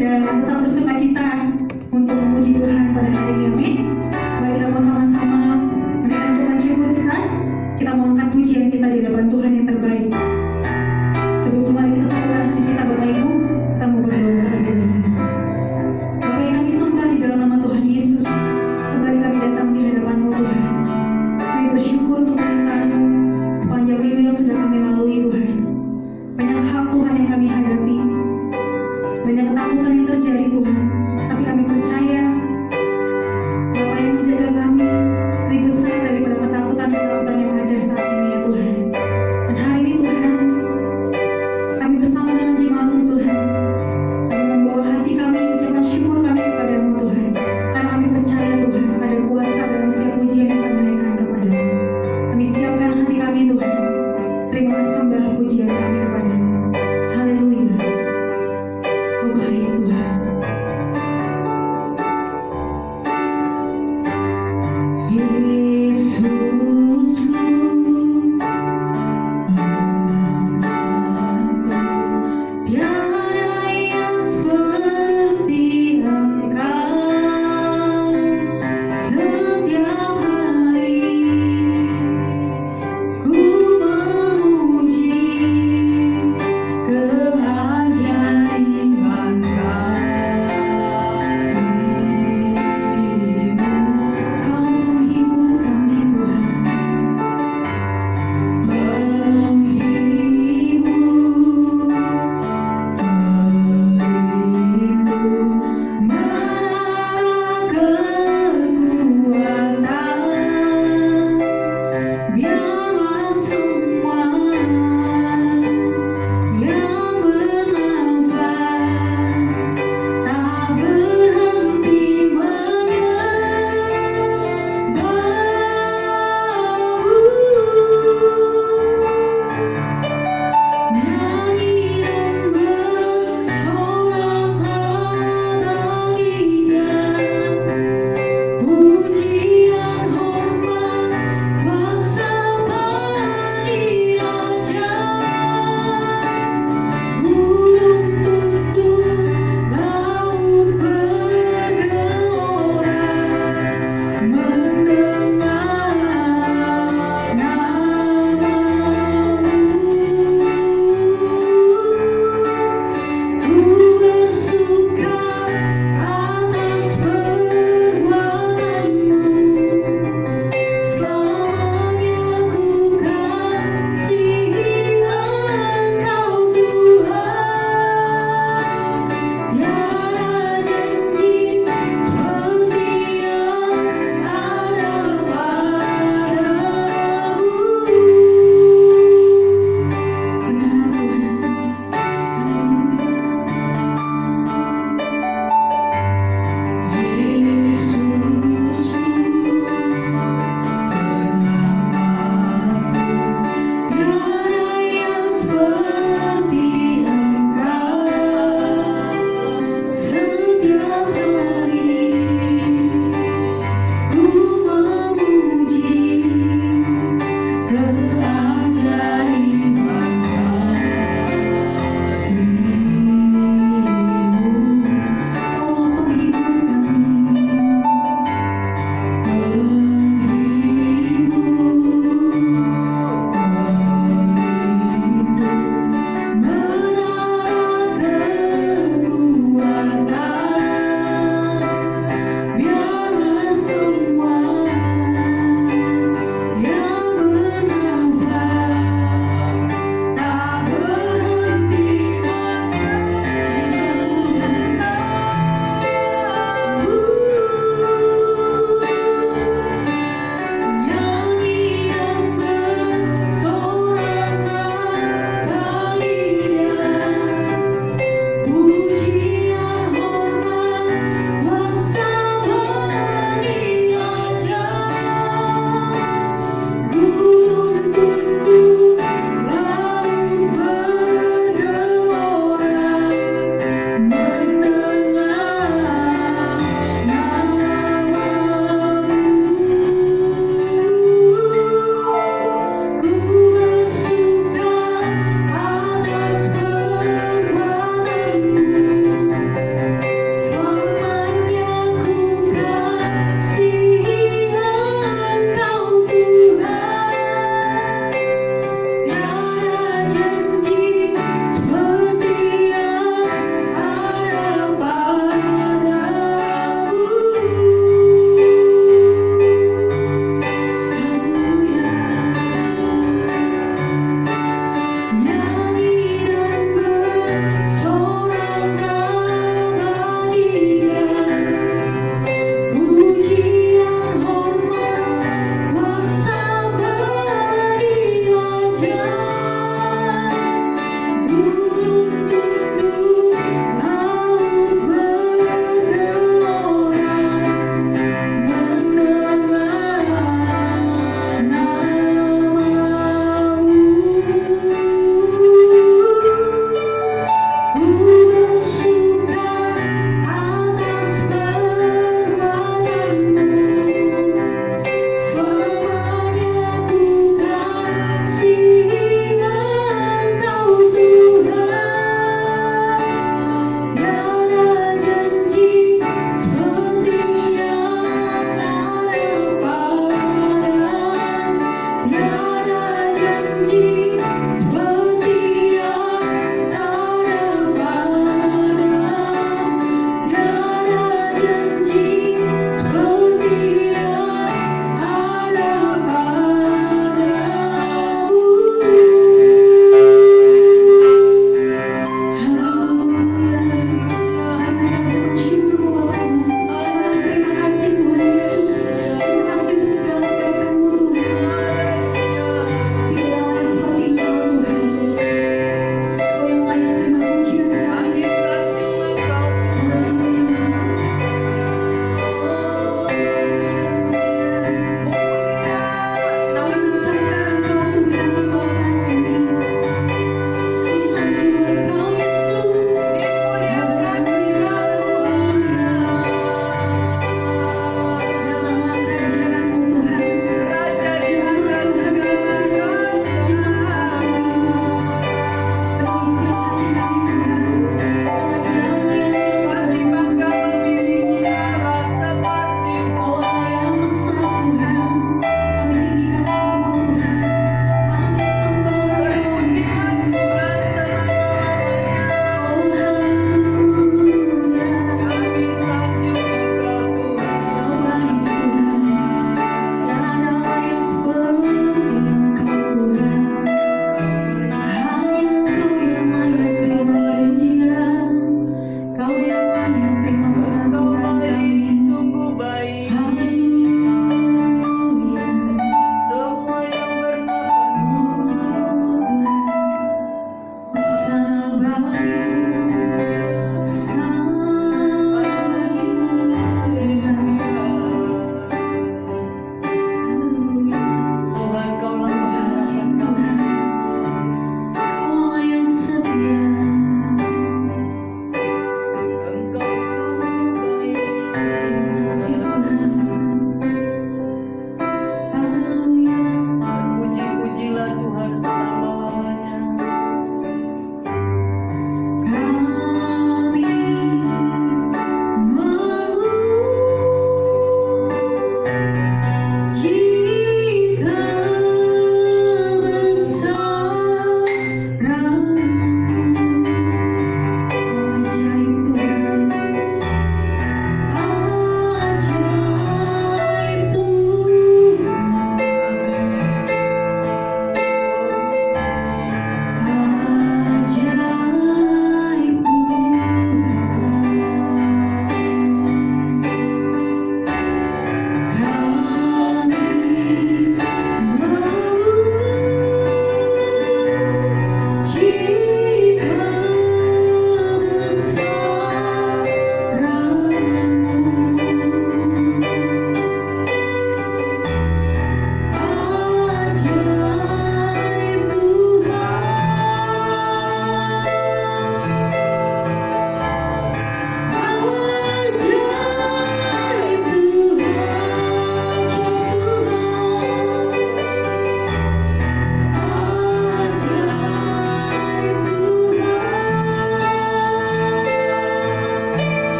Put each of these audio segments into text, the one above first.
dan tetap bersuka cita untuk memuji Tuhan pada hari ini. Amin. Mari kita mau sama-sama menaikkan Tuhan syukur kita. Kita mau angkat pujian kita di hadapan Tuhan yang terbaik. Sebelum mari kita satukan hati kita Bapak Ibu, kita mau berdoa terlebih dahulu. Bapa yang kami sembah di dalam nama Tuhan Yesus, kembali kami datang di hadapan-Mu Tuhan. Kami bersyukur untuk perintah-Mu sepanjang minggu yang sudah kami lalui Tuhan. Banyak hal Tuhan yang kami hadapi, banyak ketakutan yang terjadi Tuhan, tapi kami percaya Bapa yang menjaga kami lebih besar daripada ketakutan-ketakutan yang ada saat ini ya Tuhan.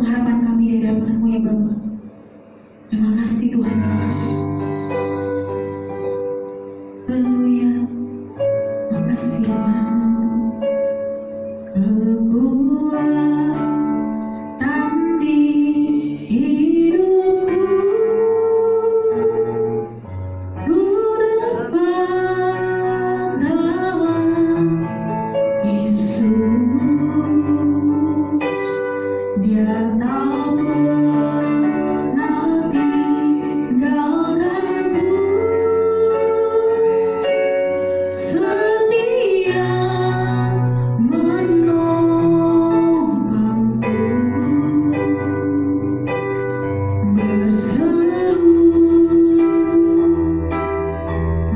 pengharapan kami di hadapan-Mu ya Bapa. Terima kasih Tuhan Yesus. Haleluya. Terima kasih Tuhan. Kekuatan di hidupku, ku dapat dalam Yesus. Dia tak pernah tinggalkanku, setia menolongku, berseru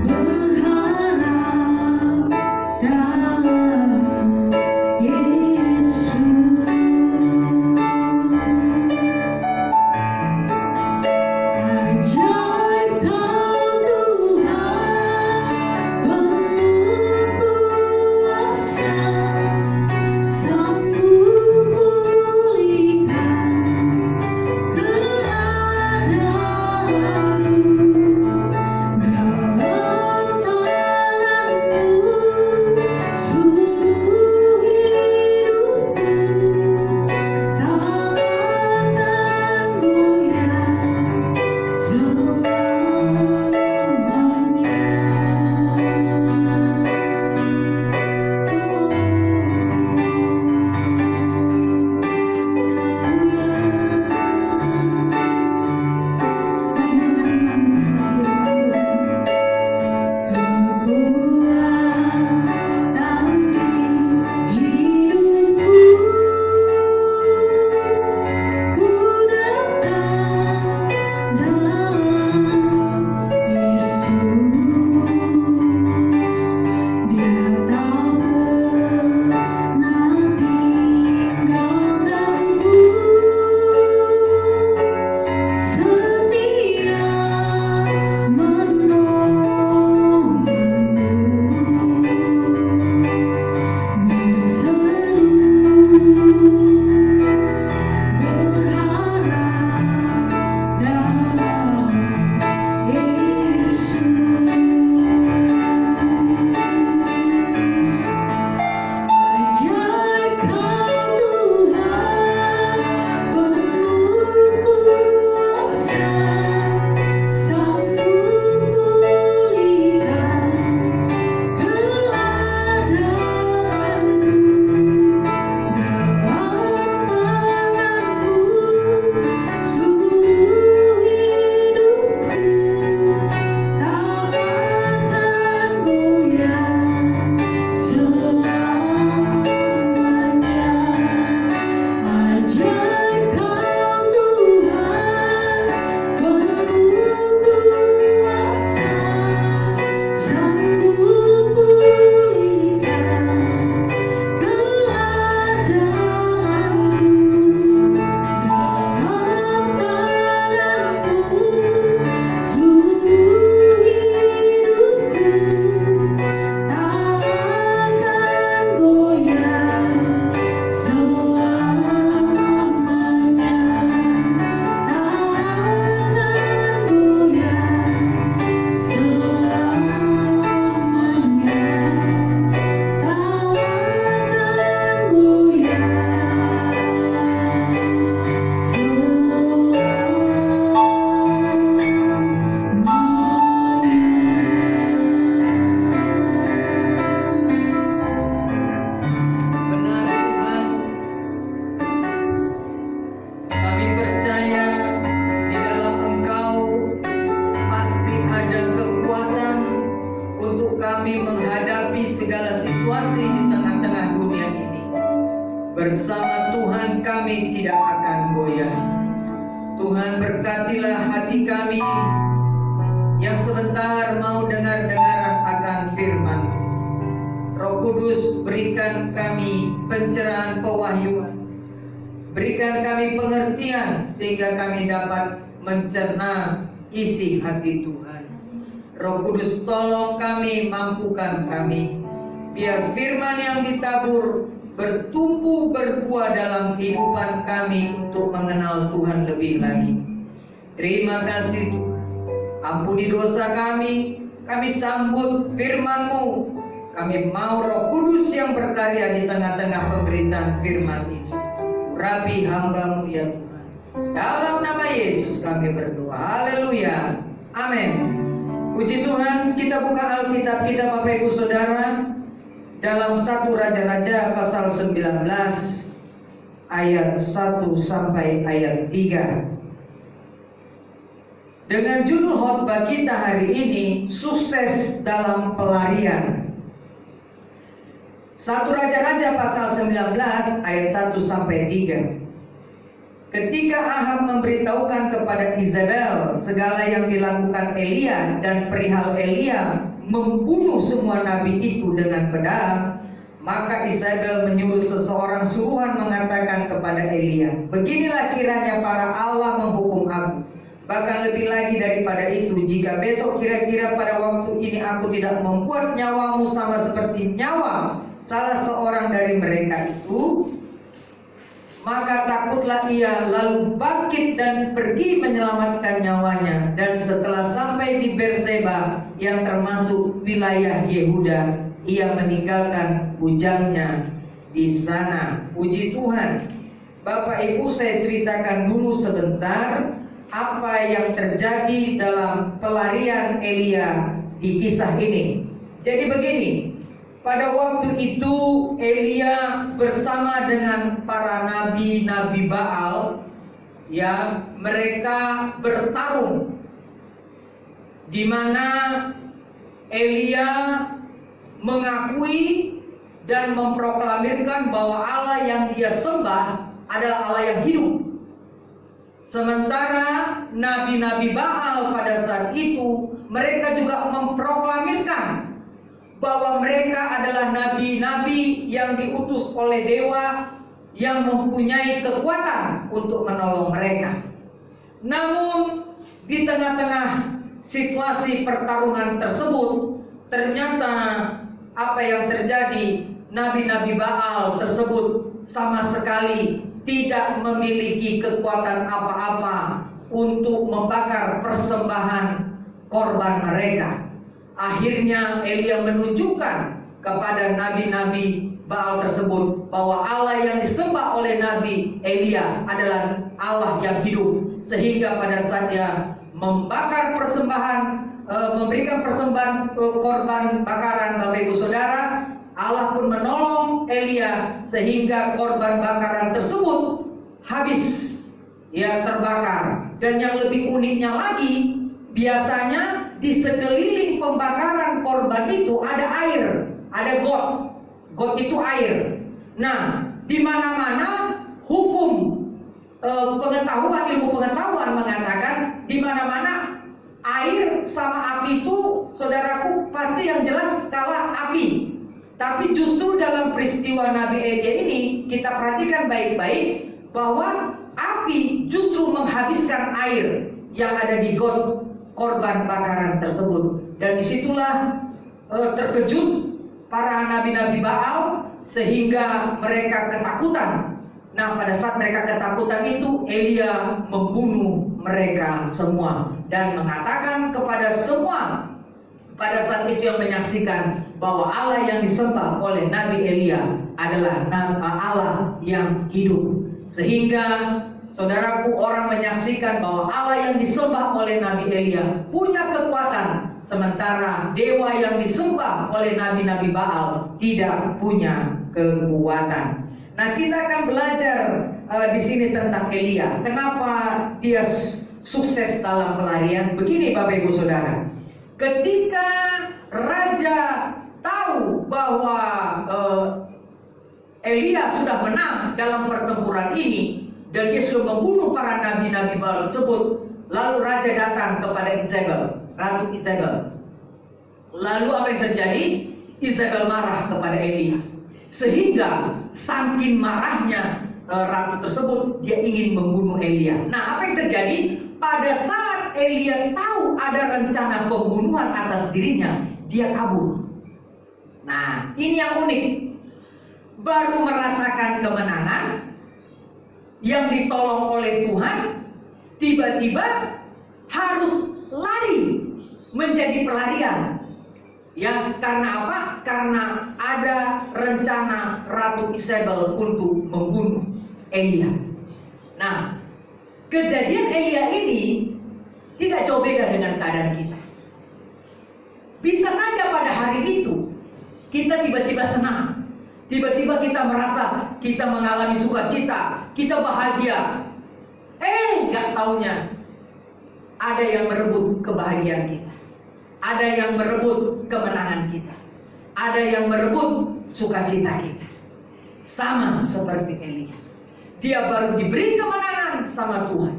berharap dalam Yesus. Ajaib Kau Tuhan, penuh kuasa, sanggup pulihkan keadaanku. Dalam tangan-Mu seluruh hidupku, tak akan goyah Bersama Tuhan kami tidak akan goyah. Tuhan berkatilah hati kami yang sebentar mau dengar-dengaran akan firman. Roh Kudus, berikan kami pencerahan pewahyuan, berikan kami pengertian sehingga kami dapat mencerna isi hati Tuhan. Roh Kudus, tolong kami, mampukan kami, biar firman yang ditabur bertumbuh berbuah dalam kehidupan kami untuk mengenal Tuhan lebih lagi. Terima kasih Tuhan. Ampuni dosa kami sambut firman-Mu. Kami mau Roh Kudus yang berkarya di tengah-tengah pemberitaan firman ini. Rapi hamba-Mu ya Tuhan. Dalam nama Yesus kami berdoa. Haleluya. Amin. Puji Tuhan, kita buka Alkitab kita Bapak Ibu Saudara dalam 1 Raja-Raja pasal 19 ayat 1 sampai ayat 3. Dengan judul khotbah kita hari ini, sukses dalam pelarian. 1 Raja-Raja pasal 19 ayat 1 sampai 3. Ketika Ahab memberitahukan kepada Izabel segala yang dilakukan Elia dan perihal Elia membunuh semua nabi itu dengan pedang, maka Izabel menyuruh seseorang suruhan mengatakan kepada Elia, beginilah kiranya para Allah menghukum aku. Bahkan lebih lagi daripada itu, jika besok kira-kira pada waktu ini aku tidak membuat nyawamu sama seperti nyawa salah seorang dari mereka itu, maka takutlah ia lalu bangkit dan pergi menyelamatkan nyawanya. Dan setelah sampai di Berseba yang termasuk wilayah Yehuda, ia meninggalkan bujangnya di sana. Puji Tuhan. Bapak Ibu, saya ceritakan dulu sebentar apa yang terjadi dalam pelarian Elia di kisah ini. Jadi begini, pada waktu itu Elia bersama dengan para nabi-nabi Baal, ya, mereka bertarung, di mana Elia mengakui dan memproklamirkan bahwa Allah yang dia sembah adalah Allah yang hidup. Sementara nabi-nabi Baal pada saat itu mereka juga memproklamirkan bahwa mereka adalah nabi-nabi yang diutus oleh dewa yang mempunyai kekuatan untuk menolong mereka. Namun di tengah-tengah situasi pertarungan tersebut, ternyata apa yang terjadi, nabi-nabi Baal tersebut sama sekali tidak memiliki kekuatan apa-apa untuk membakar persembahan korban mereka. Akhirnya Elia menunjukkan kepada nabi-nabi Baal tersebut bahwa Allah yang disembah oleh Nabi Elia adalah Allah yang hidup. Sehingga pada saat dia membakar persembahan, memberikan persembahan korban bakaran, Bapak Ibu Saudara, Allah pun menolong Elia sehingga korban bakaran tersebut habis, ya, terbakar. Dan yang lebih uniknya lagi, biasanya di sekeliling pembakaran korban itu ada air, ada got. Got itu air. Nah, di mana-mana hukum ilmu pengetahuan mengatakan di mana-mana air sama api itu, saudaraku, pasti yang jelas kalah api. Tapi justru dalam peristiwa Nabi Elia ini kita perhatikan baik-baik bahwa api justru menghabiskan air yang ada di got korban bakaran tersebut. Dan disitulah terkejut para nabi-nabi Baal sehingga mereka ketakutan. Nah, pada saat mereka ketakutan itu, Elia membunuh mereka semua dan mengatakan kepada semua pada saat itu yang menyaksikan bahwa Allah yang disembah oleh Nabi Elia adalah Allah yang hidup. Sehingga saudaraku, orang menyaksikan bahwa Allah yang disembah oleh Nabi Elia punya kekuatan, sementara dewa yang disembah oleh nabi-nabi Baal tidak punya kekuatan. Nah, kita akan belajar di sini tentang Elia. Kenapa dia sukses dalam pelarian? Begini Bapak Ibu Saudara, ketika raja tahu bahwa Elia sudah menang dalam pertempuran ini dan dia sudah membunuh para nabi-nabi Baal tersebut, lalu raja datang kepada Izabel, Ratu Izabel. Lalu apa yang terjadi? Izabel marah kepada Elia, sehingga saking marahnya ratu tersebut, dia ingin membunuh Elia. Nah, apa yang terjadi? Pada saat Elia tahu ada rencana pembunuhan atas dirinya, dia kabur. Nah, ini yang unik. baru merasakan kemenangan, yang ditolong oleh Tuhan, tiba-tiba harus lari menjadi pelarian. Ya, karena apa? Karena ada rencana Ratu Isabel untuk membunuh Elia. Nah, kejadian Elia ini tidak jauh beda dengan keadaan kita. Bisa saja pada hari itu kita tiba-tiba senang, tiba-tiba kita merasa kita mengalami sukacita, kita bahagia. Nggak taunya ada yang merebut kebahagiaan kita, ada yang merebut kemenangan kita, ada yang merebut sukacita kita. Sama seperti Elia, dia baru diberi kemenangan sama Tuhan.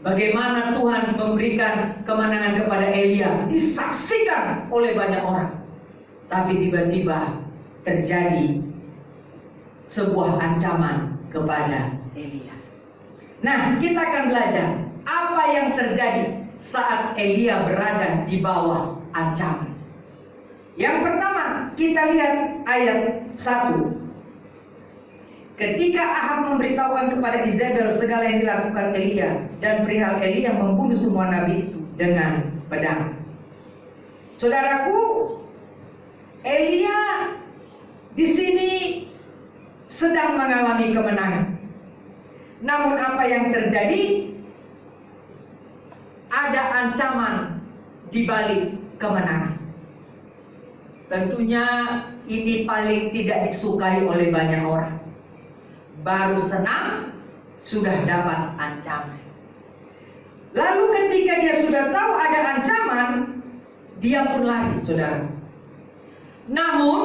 Bagaimana Tuhan memberikan kemenangan kepada Elia disaksikan oleh banyak orang. Tapi tiba-tiba terjadi sebuah ancaman kepada Elia. Nah, kita akan belajar apa yang terjadi saat Elia berada di bawah ancaman. Yang pertama, kita lihat ayat 1. Ketika Ahab memberitahukan kepada Izabel segala yang dilakukan Elia dan perihal Elia membunuh semua nabi itu dengan pedang. Saudaraku, Elia di sini sedang mengalami kemenangan. Namun apa yang terjadi? Ada ancaman di balik kemenangan. Tentunya ini paling tidak disukai oleh banyak orang. Baru senang, sudah dapat ancaman. Lalu ketika dia sudah tahu ada ancaman, dia pun lari, saudara. Namun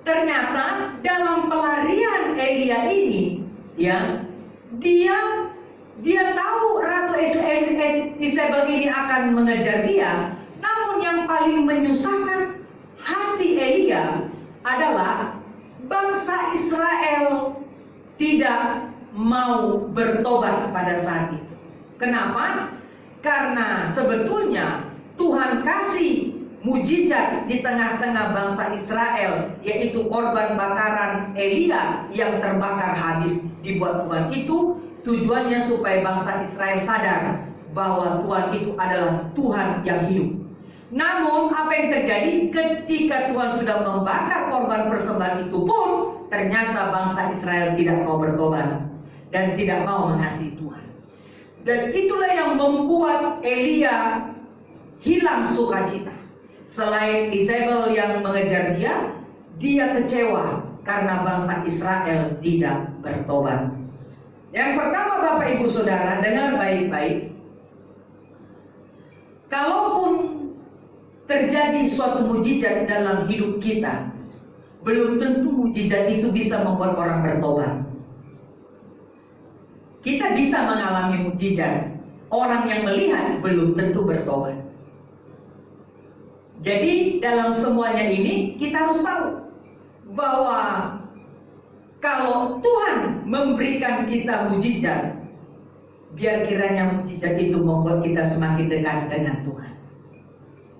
ternyata dalam pelarian Elia ini, ya, dia tahu Ratu Isabel ini akan mengejar dia. Namun yang paling menyusahkan hati Elia adalah bangsa Israel tidak mau bertobat pada saat itu. Kenapa? Karena sebetulnya Tuhan kasih mujizat di tengah-tengah bangsa Israel, yaitu korban bakaran Elia yang terbakar habis dibuat Tuhan itu. Tujuannya supaya bangsa Israel sadar bahwa Tuhan itu adalah Tuhan yang hidup. Namun apa yang terjadi ketika Tuhan sudah membakar korban persembahan itu pun, ternyata bangsa Israel tidak mau bertobat dan tidak mau mengasihi Tuhan. Dan itulah yang membuat Elia hilang sukacita. Selain Isabel yang mengejar dia kecewa karena bangsa Israel tidak bertobat. Yang pertama, Bapak Ibu Saudara, dengar baik-baik. Kalaupun terjadi suatu mujizat dalam hidup kita, belum tentu mujizat itu bisa membuat orang bertobat. Kita bisa mengalami mujizat, orang yang melihat belum tentu bertobat. Jadi dalam semuanya ini kita harus tahu bahwa kalau Tuhan memberikan kita mujizat, biar kiranya mujizat itu membuat kita semakin dekat dengan Tuhan.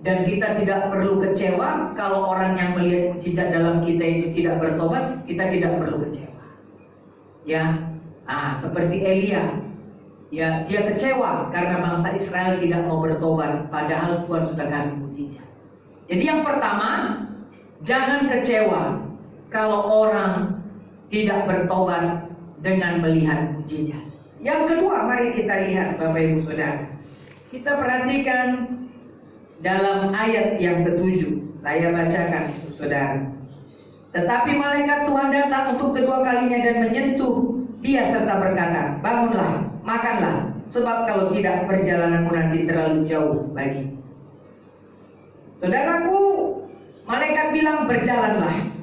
Dan kita tidak perlu kecewa kalau orang yang melihat mujizat dalam kita itu tidak bertobat, kita tidak perlu kecewa. Ya, seperti Elia, ya, dia kecewa karena bangsa Israel tidak mau bertobat, padahal Tuhan sudah kasih mujizat. Jadi yang pertama, jangan kecewa kalau orang tidak bertobat dengan melihat mujizat. Yang kedua, mari kita lihat Bapak Ibu Saudara. Kita perhatikan dalam ayat yang ke-7. Saya bacakan, Saudara. Tetapi malaikat Tuhan datang untuk kedua kalinya dan menyentuh dia serta berkata, bangunlah, makanlah, sebab kalau tidak perjalananmu nanti terlalu jauh bagi. Saudaraku, malaikat bilang berjalanlah.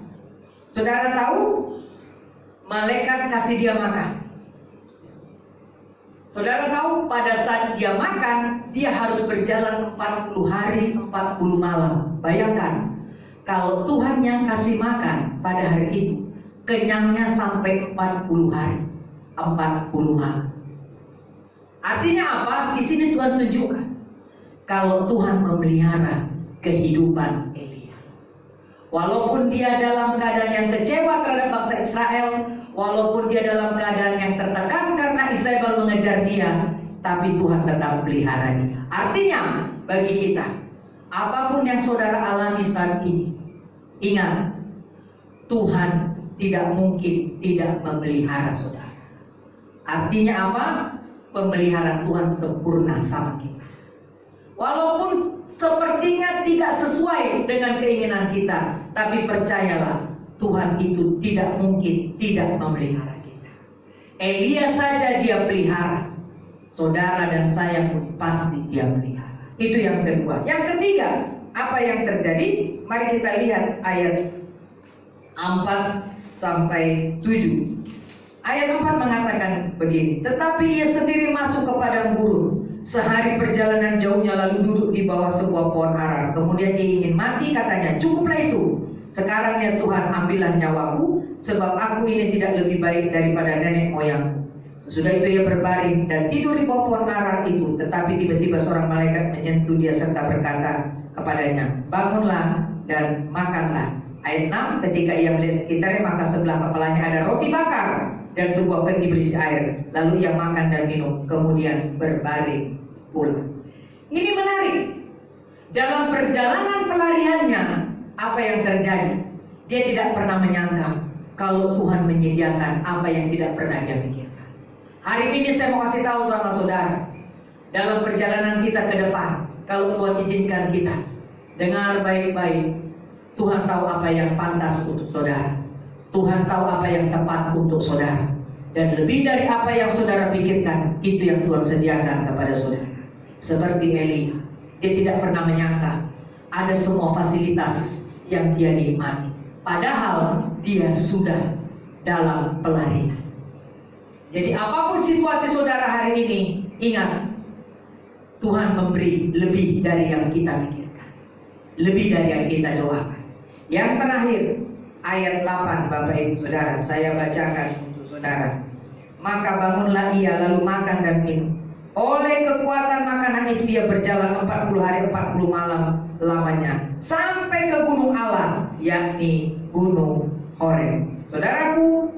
Saudara tahu? Malaikat kasih dia makan. Saudara tahu pada saat dia makan, dia harus berjalan 40 hari, 40 malam. Bayangkan, kalau Tuhan yang kasih makan pada hari itu, kenyangnya sampai 40 hari, 40 malam. Artinya apa? Di sini Tuhan tunjukkan kalau Tuhan memelihara kehidupan Elia. Walaupun dia dalam keadaan yang kecewa terhadap bangsa Israel, walaupun dia dalam keadaan yang tertekan karena Israel mengejar dia, tapi Tuhan tetap pelihara dia. Artinya bagi kita, apapun yang saudara alami saat ini, ingat, Tuhan tidak mungkin tidak memelihara saudara. Artinya apa? Pemeliharaan Tuhan sempurna sama kita. Walaupun sepertinya tidak sesuai dengan keinginan kita, tapi percayalah, Tuhan itu tidak mungkin tidak memelihara kita. Elia saja dia pelihara, saudara dan saya pun pasti dia pelihara. Itu yang kedua. Yang ketiga, apa yang terjadi? Mari kita lihat ayat 4 sampai 7. Ayat 4 mengatakan begini, tetapi ia sendiri masuk ke padang gurun. Sehari perjalanan jauhnya, lalu duduk di bawah sebuah pohon ara. Kemudian dia ingin mati, katanya, cukuplah itu. Sekarang ya Tuhan, ambillah nyawaku, sebab aku ini tidak lebih baik daripada nenek moyangku. Sesudah itu ia berbaring dan tidur di bawah pohon ara itu. Tetapi tiba-tiba seorang malaikat menyentuh dia serta berkata kepadanya, bangunlah dan makanlah. Ayat 6, ketika ia melihat sekitarnya, maka sebelah kepalanya ada roti bakar dan sebuah kegi berisi air. Lalu ia makan dan minum, kemudian berbaring pulang. Ini menarik. Dalam perjalanan pelariannya, apa yang terjadi? Dia tidak pernah menyangka kalau Tuhan menyediakan apa yang tidak pernah dia pikirkan. Hari ini saya mau kasih tahu sama saudara, dalam perjalanan kita ke depan, kalau Tuhan izinkan kita, dengar baik-baik, Tuhan tahu apa yang pantas untuk saudara. Tuhan tahu apa yang tepat untuk saudara. Dan lebih dari apa yang saudara pikirkan, itu yang Tuhan sediakan kepada saudara. Seperti Elia, dia tidak pernah menyangka ada semua fasilitas yang dia nikmati. Padahal dia sudah dalam pelarian. Jadi apapun situasi saudara hari ini, ingat, Tuhan memberi lebih dari yang kita pikirkan, lebih dari yang kita doakan. Yang terakhir, ayat 8, Bapak Ibu Saudara, saya bacakan untuk saudara. Maka bangunlah ia, lalu makan dan minum. Oleh kekuatan makanan itu dia berjalan 40 hari 40 malam lamanya sampai ke gunung Allah, yakni gunung Horeb. Saudaraku,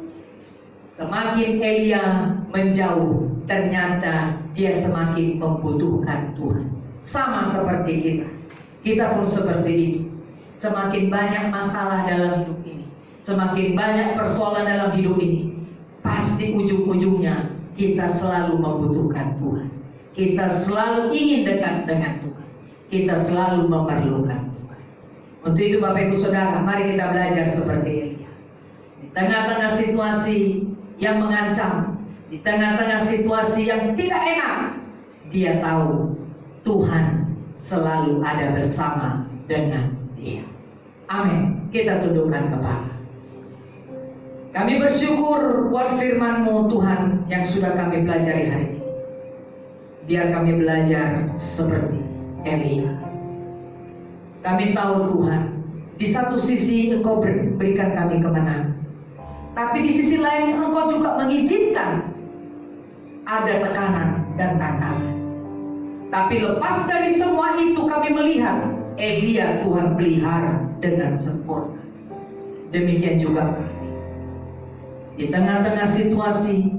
semakin Elia menjauh, ternyata dia semakin membutuhkan Tuhan. Sama seperti kita. Kita pun seperti itu. Semakin banyak masalah dalam hidup ini, semakin banyak persoalan dalam hidup ini, pasti ujung-ujungnya kita selalu membutuhkan Tuhan. Kita selalu ingin dekat dengan Tuhan. Kita selalu memerlukan Tuhan. Untuk itu Bapak Ibu Saudara, mari kita belajar seperti Elia. Di tengah-tengah situasi yang mengancam, di tengah-tengah situasi yang tidak enak, dia tahu Tuhan selalu ada bersama dengan dia. Amin. Kita tundukkan kepala. Kami bersyukur buat firman-Mu Tuhan yang sudah kami pelajari hari ini. Biar kami belajar seperti Elia. Kami tahu Tuhan, di satu sisi Engkau berikan kami kemenangan, tapi di sisi lain Engkau juga mengizinkan ada tekanan dan tantangan. Tapi lepas dari semua itu, kami melihat Elia Tuhan pelihara dengan sempurna. Demikian juga di tengah-tengah situasi,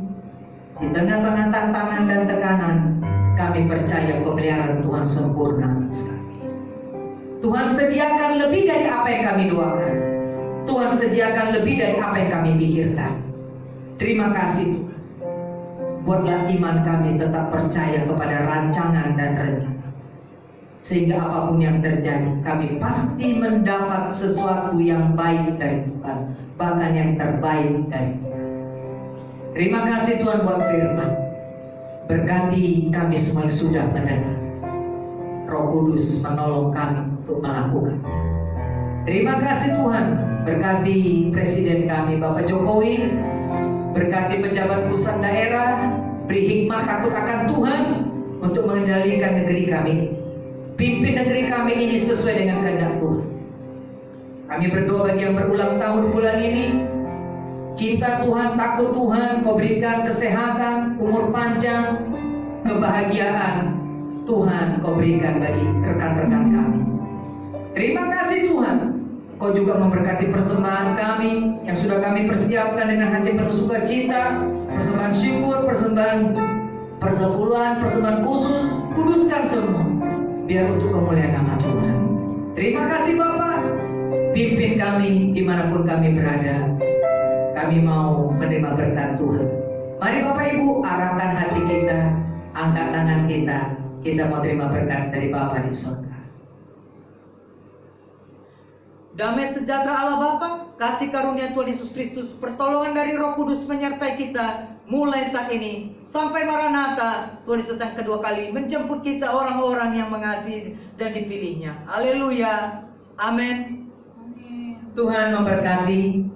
di tengah-tengah tantangan dan tekanan, kami percaya pemeliharaan Tuhan sempurna sekali. Tuhan sediakan lebih dari apa yang kami doakan. Tuhan sediakan lebih dari apa yang kami pikirkan. Terima kasih Tuhan. Buatlah iman kami tetap percaya kepada rancangan dan rencana. Sehingga apapun yang terjadi, kami pasti mendapat sesuatu yang baik dari Tuhan, bahkan yang terbaik dari Tuhan. Terima kasih Tuhan buat firman. Berkati kami semua yang sudah mendengar. Roh Kudus menolong kami untuk melakukan. Terima kasih Tuhan. Berkati Presiden kami Bapak Jokowi. Berkati pejabat pusat daerah. Beri hikmat takut akan Tuhan untuk mengendalikan negeri kami. Pimpin negeri kami ini sesuai dengan kehendak Tuhan. Kami berdoa bagi yang berulang tahun bulan ini. Cinta Tuhan, takut Tuhan, Kau berikan kesehatan, umur panjang, kebahagiaan. Tuhan Kau berikan bagi rekan-rekan kami. Terima kasih Tuhan. Kau juga memberkati persembahan kami yang sudah kami persiapkan dengan hati penuh sukacita, persembahan syukur, persembahan persepuluhan, persembahan khusus. Kuduskan semua biar untuk kemuliaan nama Tuhan. Terima kasih Bapak. Pimpin kami dimanapun kami berada. Kami mau menerima berkat Tuhan. Mari Bapak Ibu arahkan hati kita, angkat tangan kita. Kita mau terima berkat dari Bapa di surga. Damai sejahtera Allah Bapa, kasih karunia Tuhan Yesus Kristus, pertolongan dari Roh Kudus menyertai kita mulai saat ini sampai Maranatha, Tuhan Yesus yang kedua kali menjemput kita, orang-orang yang mengasihi dan dipilihnya. Haleluya. Amin. Tuhan memberkati.